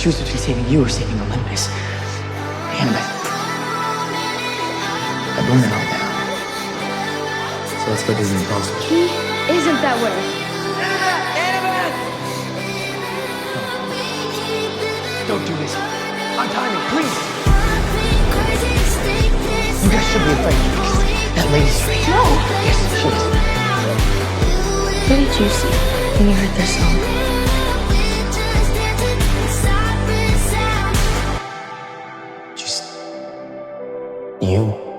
choose between saving you or saving Olympus. Annabeth. I've learned it all now. So let's go do the impossible. He isn't that way. Don't do this. Untie me, please. You guys should be afraid. That lady's free. No. Yes, she is. What did you see when you heard this song? Just you.